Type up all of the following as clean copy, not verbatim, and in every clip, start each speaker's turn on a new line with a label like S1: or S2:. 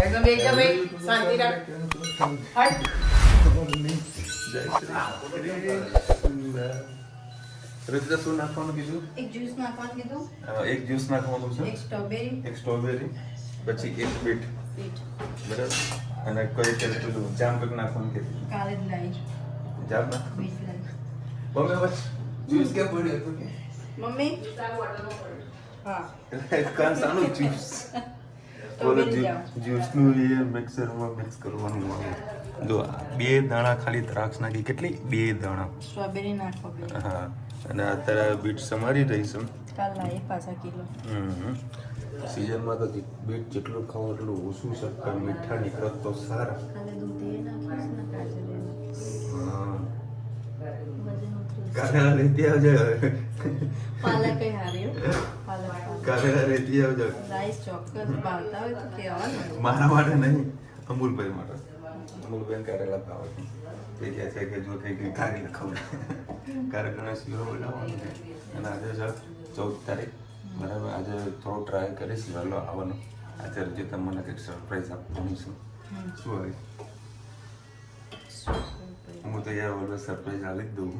S1: એકદમ શાંતિ રાખ.
S2: રજતા શું નાખવાનું કીધું?
S3: એક જ્યુસ નાખવાનું કીધું.
S2: એક જ્યુસ નાખવાનું છે,
S3: એક
S2: સ્ટ્રોબેરી, પછી એક બીટ,
S3: બીટ
S2: બરાબર. અને કઈ કે પેલું જામ કંઈક નાખવાનું કીધું.
S3: કાલે જ લાવી
S2: જામ નાખ.
S3: બીટ લાવી.
S2: મમ્મી બસ જ્યુસ કે પડ્યું હતું કે
S3: મમ્મી હા
S2: કાન સાનું જ્યુસ બોલો જ્યુસ નું એ મિક્સરમાં મિક્સ કરવાનું આવે. જો બે દાણા ખાલી દ્રાક્ષ નાખી. કેટલી? બે દાણા.
S3: સ્ટ્રોબેરી નાખો બે.
S2: હા, અને અત્યારે બીટ સમારી રહીશું.
S3: કાલ લાવી પાછા કિલો.
S2: સિઝનમાં તો બીટ જેટલું ખાવ એટલું ઓછું છે, પણ મીઠા નીકળે તો સારા.
S3: કાલે દૂધ એ નાખીશ ને કાજુ
S2: હા,
S3: વજન ઉતરી
S2: કારેલા રેતી આવજો.
S3: પાલક કઈ હારી પાલક
S2: કારેલા રેતી આવજો.
S3: રાઈસ ચોક્કસ ભાવતા હોય તો કહેવાનું.
S2: મારા માટે નહીં, અમૂલભાઈ માટે. અમૂલભાઈ કારેલા ભાવે છે. તે કહે છે કે જો કંઈક કારેલા ખવડાવે. કારેલાનો શીરો બનાવવાનો છે, અને આજે છે 14 તારીખ, બરાબર. આજે થોડો ટ્રાય કરીશ વહેલો આવવાનો. આજે હજી તમને કંઈક સરપ્રાઈઝ આપવાની છું. શું હોય? હું તો યાર ઓલવેઝ સરપ્રાઈઝ આલી જ દઉં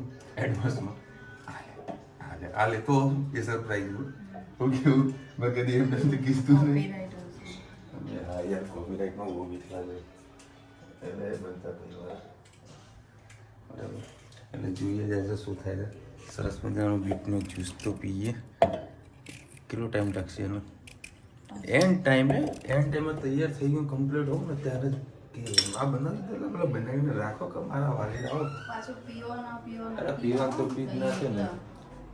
S2: એડવાન્સમાં. આલે તો એ સરપ્રાઈઝ હું કેવું મેં કદી એમ નથી કીધું નહીં. હા યાર, કોપીરાઇટમાં બહુ બીક લાગે એટલે બનતા પરિવાર, બરાબર. એટલે જોઈએ જાય શું થાય છે. સરસ મજાનું બીટનો જ્યુસ તો પીએ. કેટલો ટાઈમ લાગશે એનો? એન્ડ ટાઈમે તૈયાર થઈ ગયું કમ્પ્લીટ હોઉં ને ત્યારે જ કે આ બનાવી દે, પેલા બનાવીને રાખો કે મારા વાલી આવો.
S3: પાછું પીવો ના પીવો
S2: અરે પીવા તો પી જ નાખે ને.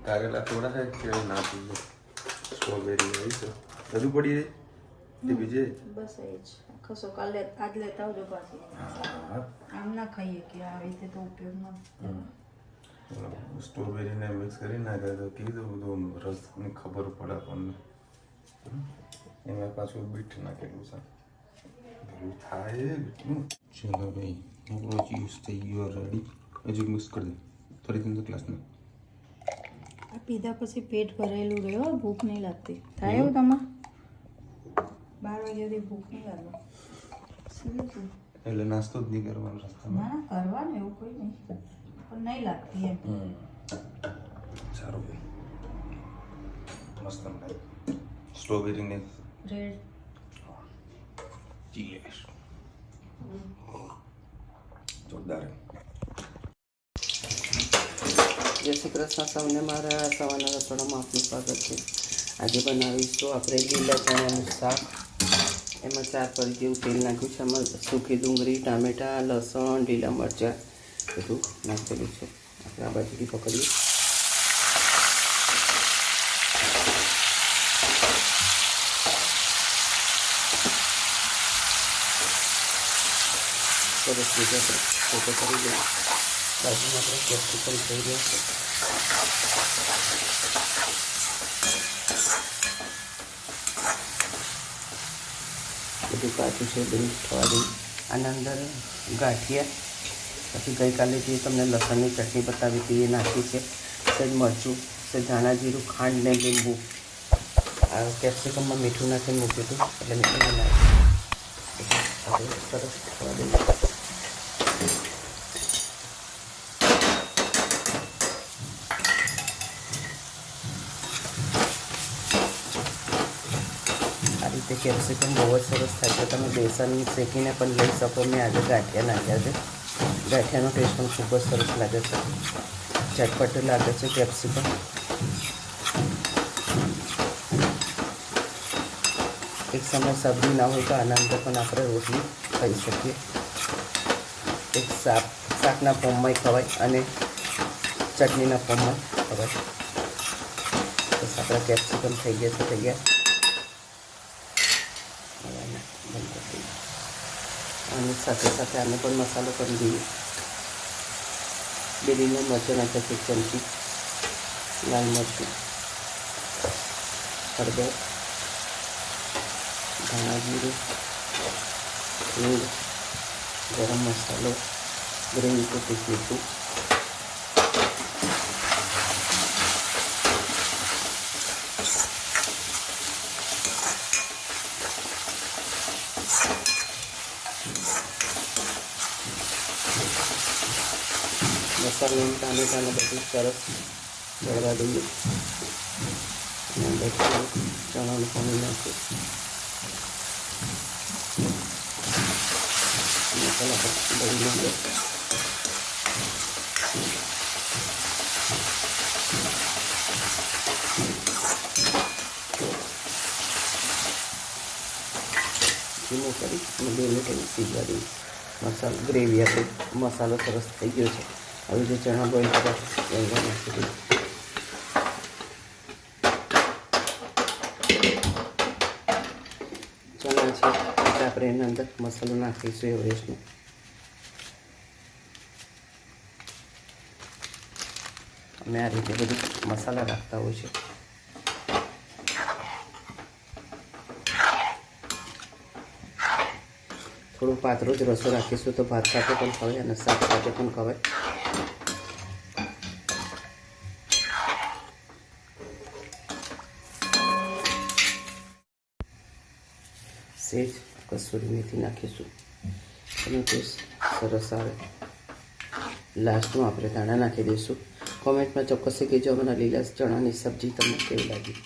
S2: કારેલા થોડા છે કે ના પીવો. સ્ટ્રોબેરી હોય છે બધું પડી રહી તે બીજે
S3: બસ એ જ ખસો કાલે આજ લેતા આવજો પાછી. આમ ના ખાઈએ કે આવી રીતે તો ઉપયોગમાં.
S2: સ્ટ્રોબેરીને મિક્સ કરી નાખે તો કીધું બધું રસની ખબર પડે આપણને. એમાં પાછું બીટ નાખેલું છે. બધું થાય બીટનું. ચલો ભાઈ, આપણો જ્યુસ થઈ ગયો રેડી. હજુ મિક્સ કરી દે ફરીથી તો ક્લાસમાં.
S3: આ પીધા પછી પેટ ભરેલું રહ્યો, ભૂખ નહીં લાગતી. થાય એવું તમારે? 12 વાગ્યાથી ભૂખ નહીં લાગે.
S2: એટલે નાસ્તો જ નહીં કરવાનો રસ્તામાં.
S3: ના કરવાનું એવું કોઈ નહીં, પણ નહીં લાગતી એમ.
S2: સારું ભાઈ, મસ્ત લાગે. સ્ટ્રોબેરીને
S3: બ્રેડ
S2: ચીલેસ જોરદાર.
S1: જય શ્રી કૃષ્ણ સૌને. મારા સવારના રસોડામાં આપનું સ્વાગત છે. આજે બનાવીશું આપણે લીલા ચણાનું શાક. એમાં 4 પડી જેવું તેલ નાખ્યું છે. એમાં સૂકી ડુંગળી, ટામેટાં, લસણ, લીલા મરચાં બધું નાખેલું છે. આપણે આ બાજુથી પકડીએ. સરસ રીતે ફોટો કરી દઈએ. બાજુમાં આપણે કેપ્સિકમ થઈ રહ્યા છે. બધું કાચું છે, બધું થવા દઈએ. આના અંદર ગાંઠિયા, પછી ગઈકાલે જે તમને લસણની ચટણી બતાવી હતી એ નાખી છે. સહેજ મરચું, સહેજ ધાણા જીરું, ખાંડ ને લીંબુ. આ કેપ્સિકમમાં મીઠું નાખીને મૂક્યું હતું એટલે મીઠું નાખ્યું. સરસ થવા દઈએ. કેપ્સિકમ બહુ જ સરસ થાય છે. તમે બેસન શેકીને પણ લઈ શકો. મેં આજે ગાંઠિયા નાખ્યા છે. ગાંઠિયાનો ટેસ્ટ પણ ખૂબ જ સરસ લાગે છે. ચટપટું લાગે છે કેપ્સિકમ. એક સમય સબ્જી ના હોય તો આના અંદર પણ આપણે રોટલી ખાઈ શકીએ. એક શાકના ફોર્મમાં ખવાય અને ચટણીના ફોર્મમાં ખવાય. બસ આપણા કેપ્સિકમ થઈ ગયા છે તૈયાર. અને સાથે સાથે આને પણ મસાલો કરી દઈએ. બે લીલા મરચાં નાખ્યા છે, 1 ચમચી લાલ મરચું, હળદર, ધાણા જીરું, હિંગ, ગરમ મસાલો, ગ્રીન કોથમીર મીઠું. મસાલો ટામેટાને બધું સરસ ચડવા દઈએ અને અંદર થોડુંક ચણાનું પાણી નાખીએ. મસાલા દહીં નાખીએ. ધીમું કરી અને 2 મિનિટ સીજવા દઈએ. મસાલો ગ્રેવી આપે મસાલો સરસ થઈ ગયો છે. હવે જે ચણા બોઇલ કર્યા એમાં નાખી દઈએ. ચણા છે એટલે આપણે એના અંદર મસાલો નાખીશું એવરેસ્ટનો. અમે આ રીતે બધું મસાલા રાખતા હોય છે. થોડું પાતળો જ રસો રાખીશું તો ભાત સાથે પણ ખવાય અને શાક સાથે પણ ખવાય. સેજ કસૂરી મેથી નાખીશું અને ટેસ્ટ સરસ આવે. લાસ્ટમાં આપણે ધાણા નાખી દઈશું. કોમેન્ટમાં ચોક્કસથી કહેજો અમારા લીલા ચણાની સબ્જી તમને કેવી લાગી.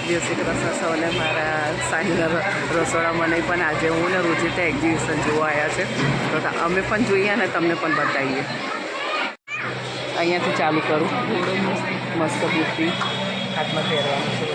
S1: જય શ્રી કૃષ્ણ સૌને મારા સાંજના રસોડામાં નહીં પણ આજે હું ને રુચિતા એક્ઝિબિશન જોવા આવ્યા છે તો અમે પણ જોઈએ અને તમને પણ બતાવીએ. અહીંયાથી ચાલુ કરું. મસ્ત બુટ્ટી હાથમાં પહેરવાનું છે.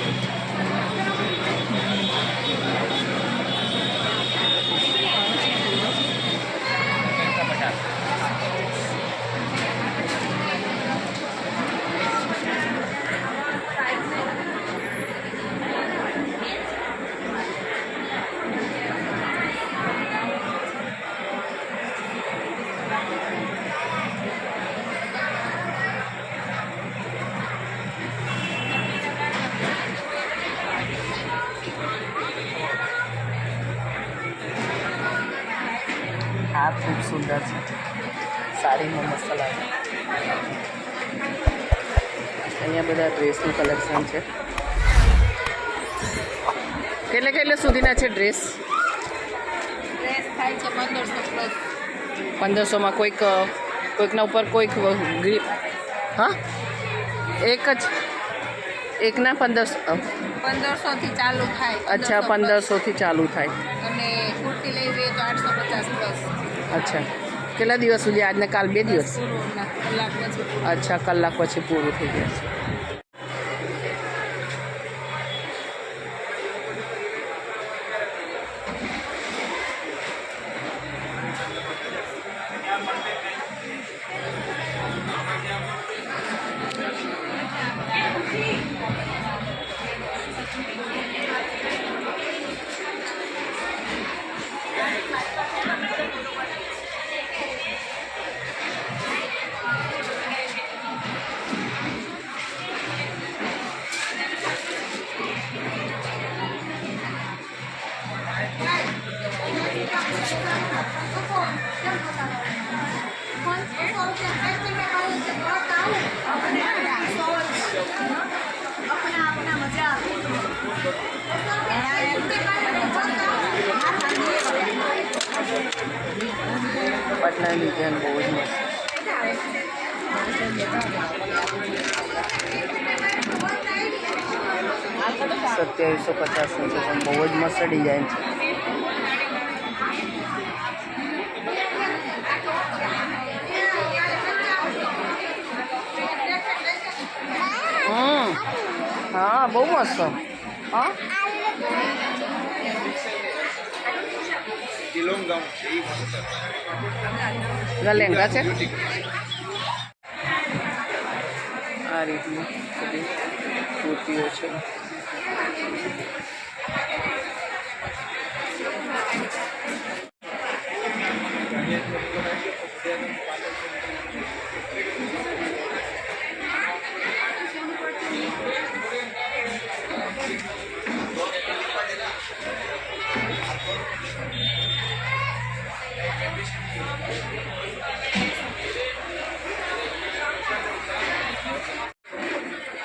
S1: આ ખૂબ સુંદર છે. સાડીમાં મસ્ત લાગે. અહીંયા બધા ડ્રેસનું કલેક્શન છે. કેટલે સુધીના છે ડ્રેસ?
S3: ડ્રેસ થાય છે 1500 પ્લસ.
S1: 1500માં કોઈકના ઉપર કોઈક હા એકના 1500
S3: 1500 થી ચાલુ થાય.
S1: અચ્છા 1500 થી ચાલુ થાય.
S3: અને કુર્તી લેવી હોય તો 850 પ્લસ.
S1: અચ્છા કેટલા દિવસ સુધી? આજને કાલ 2 દિવસ?
S3: કલાક પછી.
S1: અચ્છા કલાક પછી પૂરું થઈ જાય છે. પાટલાની ડિઝાઇન બહુ જ મસ્ત. 2750 છે પણ બહુ જ મસ્ત ડિઝાઇન છે. હા બહુ મસ્ત. હા લહેંગા છે. આ રીતની બધી કુર્તીઓ છે.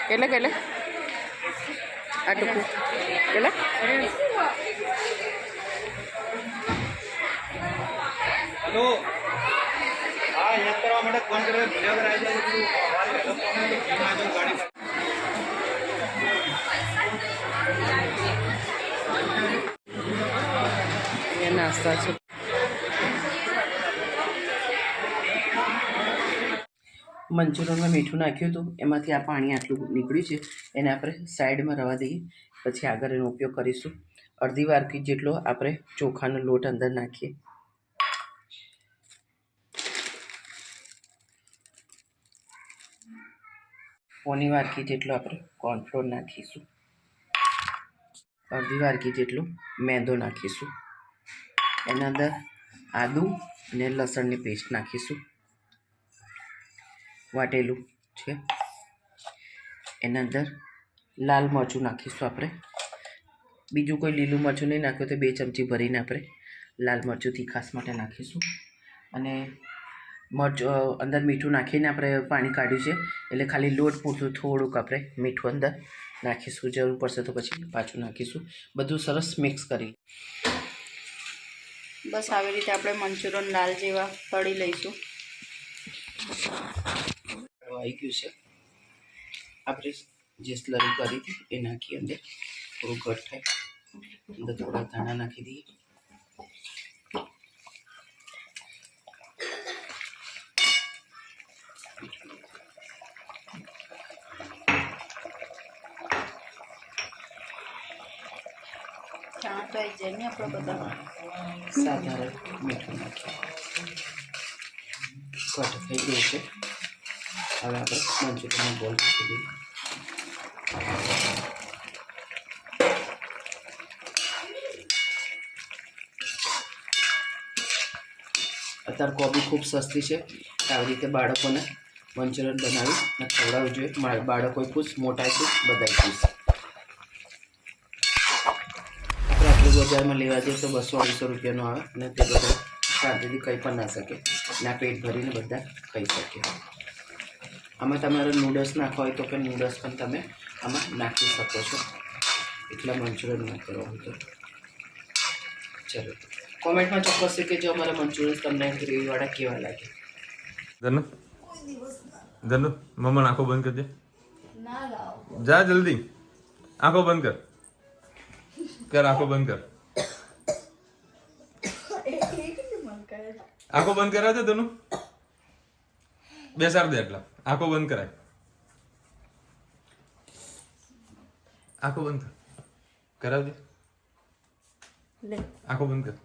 S1: કેટલે આ ટૂંકું કેટલે
S4: હેલો હા યાદ કરવા માટે ફોન કર્યો વિડીયો કરાવી ગાડી
S1: એ નાસ્તા છે. મંચુરિયનમાં મીઠું નાખ્યું હતું, એમાંથી આ પાણી આટલું નીકળ્યું છે, એને આપણે સાઈડમાં રવા દઈએ. પછી આગળ એનો ઉપયોગ કરીશું. અડધી વાટકી જેટલો આપણે ચોખાનો લોટ અંદર નાખીએ. પોણી વાટકી જેટલો આપણે કોર્નફ્લોર નાખીશું. અડધી વાટકી જેટલો મેંદો નાખીશું. એના અંદર આદું અને લસણની પેસ્ટ નાખીશું, વાટેલું છે. એના અંદર લાલ મરચું નાખીશું આપણે. બીજું કોઈ લીલું મરચું નહીં નાખ્યું તો 2 ચમચી ભરીને આપણે લાલ મરચું તીખાસ માટે નાખીશું. અને અંદર મીઠું નાખીને આપણે પાણી કાઢ્યું છે, એટલે ખાલી લોટ પૂરતું થોડુંક આપણે મીઠું અંદર નાખીશું. જરૂર પડશે તો પછી પાછું નાખીશું. બધું સરસ મિક્સ કરી
S3: બસ આવી રીતે આપણે મંચુરિયન લાલ જેવા તળી લઈશું.
S1: આવી ગયું છે. આપણે જે સ્લરી કરી હતી એ નાખી અંદર થોડું ઘટ થાય. અંદર થોડા ધાણા નાખી દઈએ.
S3: ચાટ આવી જાય ને આપણે બધા.
S1: સાધારણ મીઠું નાખીએ. ઘટ થઈ ગયું છે. હવે આપણે મંચુરિયનનો બોલ મૂકી દઈએ. અત્યારે કોબી ખૂબ સસ્તી છે. આવી રીતે બાળકોને મંચુરિયન બનાવી અને ખવડાવવું જોઈએ. બાળકો ખુશ, મોટા ખુશ, બધા ખુશ. આપણે આટલું બજારમાં લેવા જઈએ તો 200-250 રૂપિયાનો આવે અને તે બધા શાંતિથી કંઈ પણ ના શકે. ના પેટ ભરીને બધા ખાઈ શકે. આમાં તમારે નૂડલ્સ નાખવા હોય તો પણ નૂડલ્સ પણ તમે આમાં નાખી શકો છો. એટલા મંચુરિયન ના કરવા હોય તો ચલો કોમેન્ટમાં ચોક્કસ કે જો અમારા મંચુરિયન તમને ગ્રેવીવાળા કેવા લાગે.
S2: ધનુ મમ્મા આંખો બંધ કરી દે. જા જલ્દી આંખો બંધ કર આંખો બંધ કર. આંખો બંધ કરાવજે ધનુ. બેસાડ દે એટલા. આંખો બંધ કરાય. આંખો બંધ કરાવજે. આંખો બંધ કર.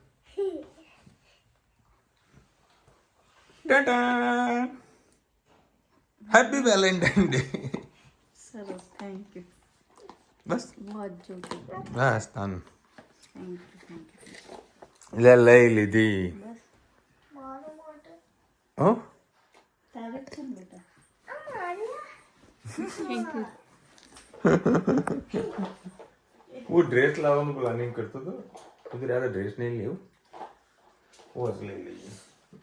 S2: Tata happy Valentine Day.
S3: સરસ, થેન્ક યુ.
S2: બસ
S3: મજો
S2: બસ તાનું
S3: થેન્ક યુ.
S2: લે લઈ લીધી.
S3: બસ
S2: હો
S3: તારે છે ને બેટા. Thank you.
S2: હું ડ્રેસ લાવવાનું પ્લાનિંગ કરતો હતો તો ત્યારે ડ્રેસ નહીં લેવું. વોચ લઈ લઈએ.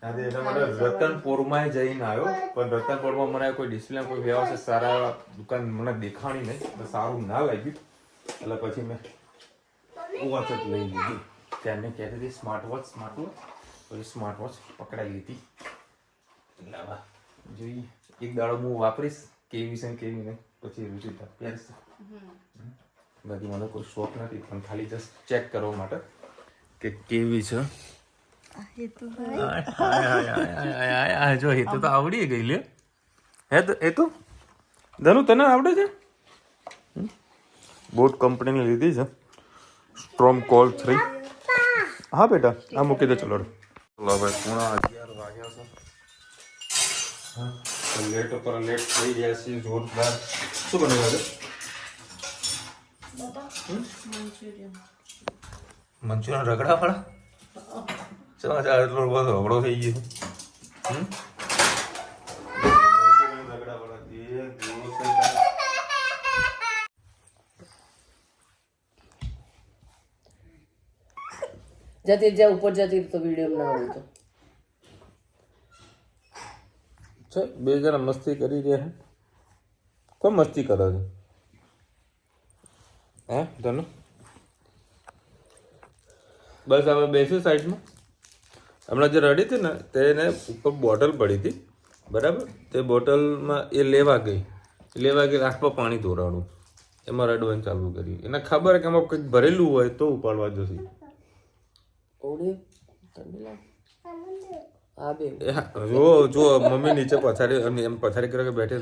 S2: આજે એના માટે રતનપુરમાં જઈને આવ્યો, પણ રતનપુરમાં મને કોઈ ડિસ્પ્લે કોઈ વ્યવસ્થિત સારા એવા દુકાન મને દેખાણી નહીં, તો સારું ના લાગ્યું. એટલે પછી મેં વોચ જ લઈ લીધી. ત્યારને કહેતી હતી સ્માર્ટ વોચ પછી સ્માર્ટ વોચ પકડાઈ લીધી. એટલે હવે જોઈએ એક દાડો હું વાપરીશ કેવી છે કેવી નહીં, પછી રુચિતા પહેરશે. બાકી મને કોઈ શોખ નથી, પણ ખાલી જસ્ટ ચેક કરવા માટે કે કેવી છે. જો એ તો આવડી ગઈ લે. હે તો એ તો ધનુ તને આવડે છે. બોટ કંપનીની લીધી છે સ્ટ્રોમ કોલ 3. હા બેટા આ મૂકી દે. ચલો ચલો ભાઈ 11:30 વાગ્યા છે. હા લેટ ઉપર લેટ થઈ ગયા છે જોરદાર. શું બનાવ્યું છે? મંચુરિયન રગડા વાળા. સમાચાર એટલો બધો હવડો થઈ ગયો.
S1: જતી જ્યાં ઉપર જતી તો વિડીયો ના હોય તો
S2: છે બે જણા મસ્તી કરી રહ્યા કોણ મસ્તી કરે છે હે ધનુ બસ હવે બેસી સાઈડમાં હમણાં જે રડી હતી ને તેને ઉપર બોટલ પડી હતી બરાબર તે બોટલમાં એ લેવા ગઈ આંખમાં પાણી ધોરાણું એમાં રડવાનું ચાલુ કર્યું એને ખબર કે એમાં કંઈક ભરેલું હોય તો ઉપાડવા જશે જો મમ્મી નીચે પથારી અને એમ પથારી કરે બેઠે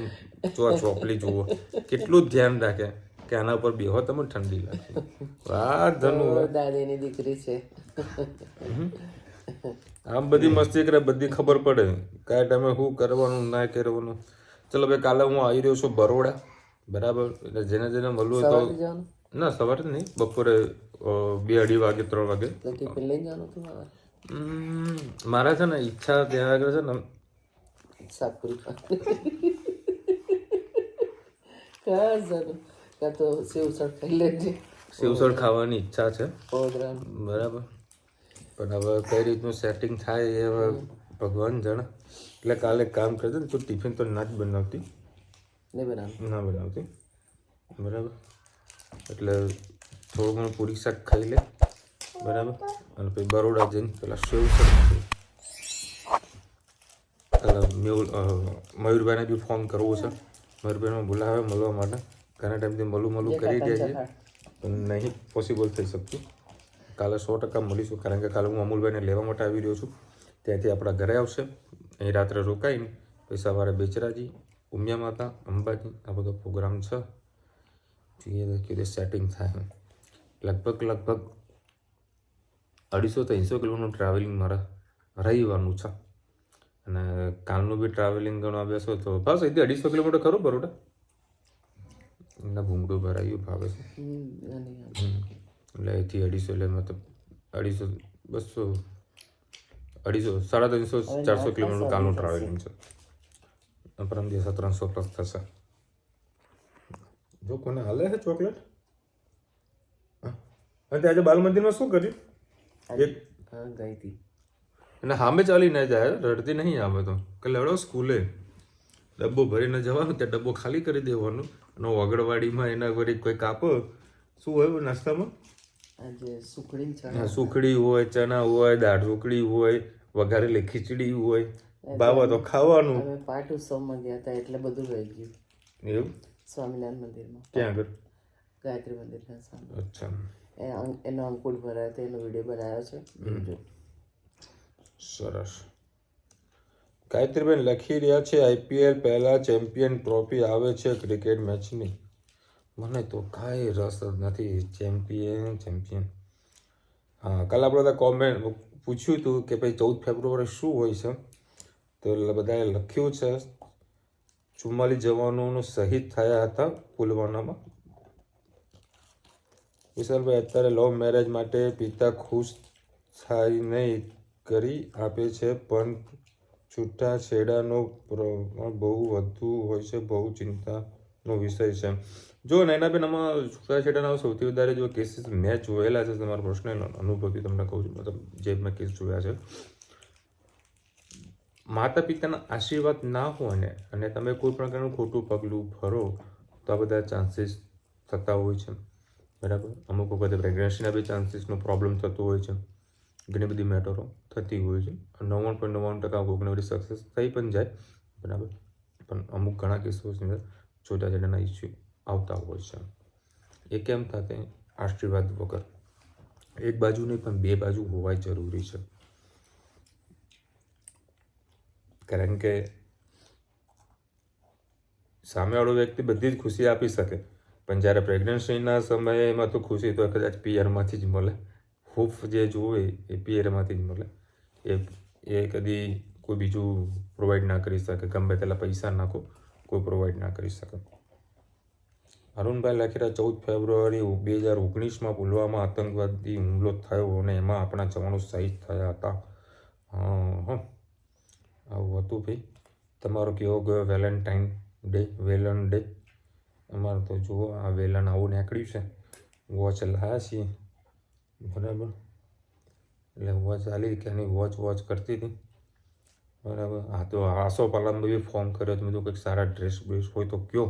S2: જો ચોપલી જુઓ કેટલું ધ્યાન રાખે કે આના ઉપર બેહો તમે ઠંડી લાગશે વાહ ધનુ
S1: દાદીની દીકરી છે
S2: આમ બધી મસ્તી કરે બધી ખબર પડે કયા ટાઈમે શું કરવાનું ના કરવાનું ચલો ભાઈ કાલે હું આવી રહ્યો છું બરોડા બરાબર એટલે જેને જેને મળવું હોય તો ના સવારે નહીં બપોરે 2-2:30 વાગે 3 વાગે
S1: ટિફિન લઈને જવાનું હતું
S2: મારા છે ને ઈચ્છા ત્યાં આગળ છે ને
S1: સાપુરી કાં તો સેવસળ ખાઈ લેજે
S2: સેવસળ ખાવાની ઈચ્છા છે
S1: પ્રોગ્રામ
S2: બરાબર પણ હવે કઈ રીતનું સેટિંગ થાય એ હવે ભગવાન જાણે એટલે કાલે કામ કરજે ને તું ટિફિન તો ના જ બનાવતી ના બનાવતી બરાબર એટલે થોડું ઘણું પૂરી શાક ખાઈ લે બરાબર અને પછી બરોડા જઈને પેલા સેવસળ મયુરભાઈને બી ફોન કરવો છે મયુરભાઈને બોલાવે મળવા માટે ઘણા ટાઈમથી મળું કરી દે છે પણ નહીં પોસિબલ થઈ શકતું કાલે 100% મળીશું કારણ કે કાલે હું અમૂલભાઈને લેવા માટે આવી રહ્યો છું ત્યાંથી આપણા ઘરે આવશે અહીં રાત્રે રોકાઈને પછી સવારે બેચરાજી ઉમિયા માતા અંબાજી આ બધો પ્રોગ્રામ છે જોઈએ કે સેટિંગ થાય લગભગ 250-300 કિલોનું ટ્રાવેલિંગ મારે રહીવાનું છે અને કાલનું બી ટ્રાવેલિંગ ગણવા બેસો તો બસ અહીંથી 250 કિલોમીટર ખરું બરોડા એના ભૂંગળું ભરાયું ભાવે છે એટલે અહીંથી 250 એટલે મતલબ 250 350-400 કિલોમીટર કાલનું ટ્રાવેલિંગ છે પરમ દિવસે 300 પ્લસ થશે જો કોને હાલે છે ચોકલેટ અને આજે બાલ મંદિરમાં શું કર્યું
S1: ગઈ હતી
S2: અને સામે ચાલી ના જાય રડતી નહીં આવે તો કે લડો સ્કૂલે ડબ્બો ભરીને જવાનું ત્યાં ડબ્બો ખાલી કરી દેવાનું અને વગડવાડીમાં એના વળી કોઈ કાપો શું હોય નાસ્તામાં સુખડી હોય ચણા હોય દાળ ઢોકળી હોય વઘારેલી ખીચડી હોય બાવા તો ખાવાનું
S1: પાઠ ઉત્સવમાં ગયા હતા એટલે બધું રહી ગયું
S2: એવું
S1: સ્વામિનારાયણ મંદિરમાં
S2: ક્યાં આગળ
S1: ગાયત્રી મંદિરના સામે
S2: અચ્છા
S1: એનો અંકુટ ભરાયો હતો એનો વિડીયો બનાવ્યો છે
S2: સરસ ગાયત્રીબેન લખી રહ્યા છે IPL પહેલા ચેમ્પિયન ટ્રોફી આવે છે ક્રિકેટ મેચની મને તો કાંઈ રસ જ નથી ચેમ્પિયન હા કાલે આપણે બધા કોમેન્ટ પૂછ્યું હતું કે ભાઈ 14 ફેબ્રુઆરી શું હોય છે તો બધાએ લખ્યું છે 44 જવાનોનું શહીદ થયા હતા પુલવામામાં વિશાલભાઈ અત્યારે લવ મેરેજ માટે પિતા ખુશ થાય નહીં કરી આપે છે પણ છૂટા છેડાનો પ્રમાણ બહુ વધુ હોય છે બહુ ચિંતાનો વિષય છે જો નૈનાબેન આમાં છૂટા છેડાના સૌથી વધારે જો કેસીસ મેં જોયેલા છે તમારો પ્રશ્ન અનુભવથી તમને કહું છું મતલબ જે મેં કેસ જોયા છે માતા પિતાના આશીર્વાદ ના હોય ને અને તમે કોઈ પ્રકારનું ખોટું પગલું ભરો તો આ બધા ચાન્સીસ થતા હોય છે બરાબર અમુક વખતે પ્રેગ્નન્સીના બી ચાન્સીસનો પ્રોબ્લેમ થતો હોય છે ઘણી બધી મેટરો થતી હોય છે 99.99% કોઈકને બધી સક્સેસ થઈ પણ જાય બરાબર પણ અમુક ઘણા કેસોની અંદર છૂટાછેડાના ઇસ્યુ આવતા હોય છે એ કેમ થશે આશીર્વાદ વગર એક બાજુ નહીં પણ બે બાજુ હોવા જરૂરી છે કારણ કે સામેવાળો વ્યક્તિ બધી જ ખુશી આપી શકે પણ જ્યારે પ્રેગ્નન્સીના સમયમાં તો ખુશી તો કદાચ પિયરમાંથી જ મળે હૂફ જે જોવે એ પિયરમાંથી જ મળે એ કદી કોઈ બીજું પ્રોવાઈડ ના કરી શકે ગમે તેટલા પૈસા નાખો કોઈ પ્રોવાઈડ ના કરી શકે અરુણભાઈ લખી રહ્યા 14 ફેબ્રુઆરી 2019માં પુલવામા આતંકવાદી હુમલો થયો અને એમાં આપણા જવાનો શહીદ થયા હતા હા આવું હતું ભાઈ તમારો કેવો ગયો વેલેન્ટાઇન ડે અમારે તો જુઓ આ વેલણ આવું નીકળ્યું છે વોચ લાયા છીએ બરાબર
S5: એટલે વોચ આલી કે એની વોચ કરતી હતી બરાબર. હા તો આસોપાલનમાં બી ફોન કર્યો તો મેં તો કંઈક સારા ડ્રેસ બ્રેસ હોય તો કયો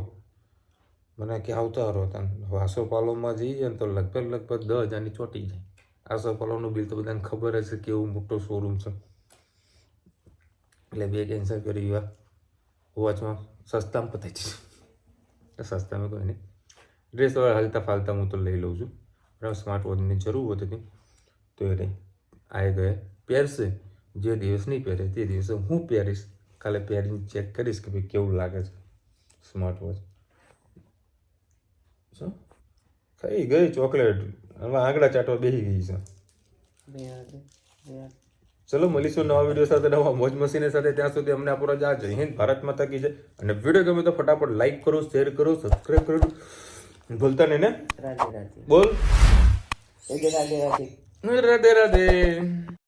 S5: મને કે આવતા રહો તને. હવે આસોપાલવમાં જઈએ ને તો લગભગ 10,000ની ચોટી જાય. આસોપાલવનું બિલ તો બધાને ખબર જ છે કેવું મોટો શોરૂમ છે. એટલે બે કેન્સલ કરી એવા વોચમાં સસ્તામાં પતાવી દીધું. સસ્તામાં કોઈ નહીં, ડ્રેસ હવે હાલતા ફાલતા હું તો લઈ લઉં છું બરાબર. સ્માર્ટ વોચની જરૂર હતી તો એ આ ગયે પહેરશે. જે દિવસ નહીં પહેરે તે દિવસે હું પહેરીશ. કાલે પહેરીને ચેક કરીશ કે ભાઈ કેવું લાગે છે સ્માર્ટ વોચ. શું ખાઈ ગઈ ચોકલેટ, હવે આંગળા ચાટવા બેસી ગઈ છે. ચલો મળીશું નવા વિડીયો સાથે, નવા મોજ મસીને સાથે. ત્યાં સુધી અમને આપો રજા. જય હિન્દ, ભારત માતા કી જય. અને વિડીયો ગમે તો ફટાફટ લાઈક કરો, શેર કરો, સબસ્ક્રાઈબ કરો, ભૂલતા નહીં ને.
S1: રાધે રાધે
S5: બોલ
S1: રાધે રાધે
S5: રાધે રાધે.